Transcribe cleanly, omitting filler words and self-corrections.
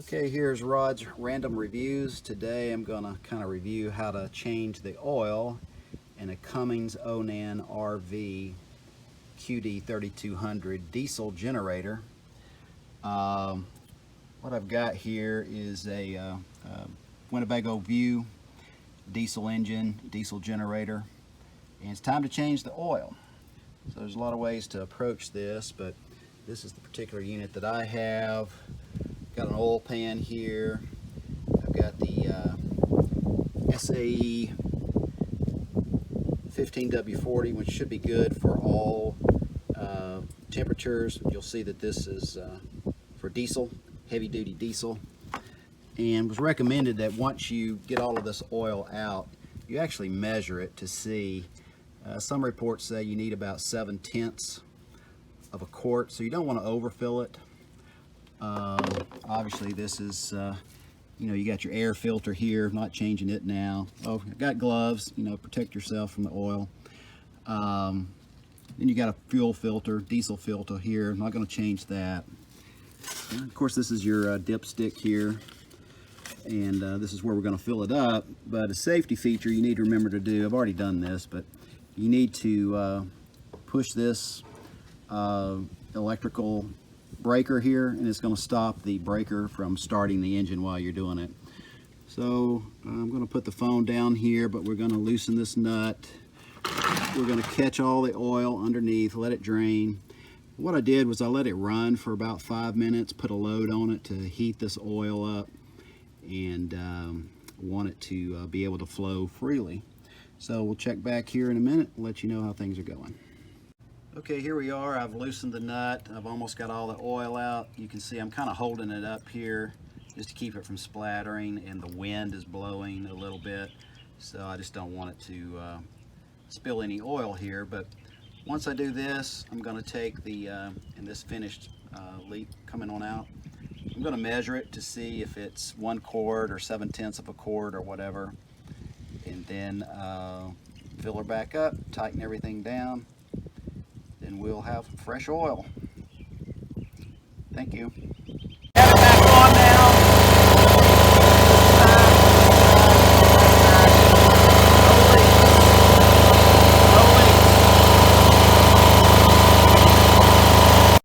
Okay, here's Rod's random reviews. Today I'm going to kind of review how to change the oil in a Cummings Onan RV QD3200 diesel generator. What I've got here is a Winnebago View diesel engine, diesel generator, and it's time to change the oil. So there's a lot of ways to approach this, but this is the particular unit that I have. Got an oil pan here. I've got the SAE 15W40, which should be good for all temperatures. You'll see that this is for diesel, heavy duty diesel, and was recommended that once you get all of this oil out, you actually measure it to see. Some reports say you need about 7/10 of a quart, so you don't want to overfill it. Obviously this is, you got your air filter here, not changing it now. Oh, I've got gloves, protect yourself from the oil. Then you got a fuel filter, diesel filter here, I'm not going to change that. And of course this is your dipstick here, and this is where we're going to fill it up. But a safety feature you need to remember to do, I've already done this, but you need to push this electrical breaker here, and it's going to stop the breaker from starting the engine while you're doing it. So I'm going to put the phone down here, but we're going to loosen this nut. We're going to catch all the oil underneath, let it drain. What I did was I let it run for about 5 minutes, put a load on it to heat this oil up, and want it to be able to flow freely. So we'll check back here in a minute and let you know how things are going. Okay, here we are. I've loosened the nut. I've almost got all the oil out. You can see I'm kind of holding it up here just to keep it from splattering, and the wind is blowing a little bit, so I just don't want it to spill any oil here. But once I do this, I'm going to take the and this finished leak coming on out, I'm going to measure it to see if it's 1 quart or 7/10 of a quart or whatever, and then fill her back up, tighten everything down, then we'll have fresh oil. Thank you.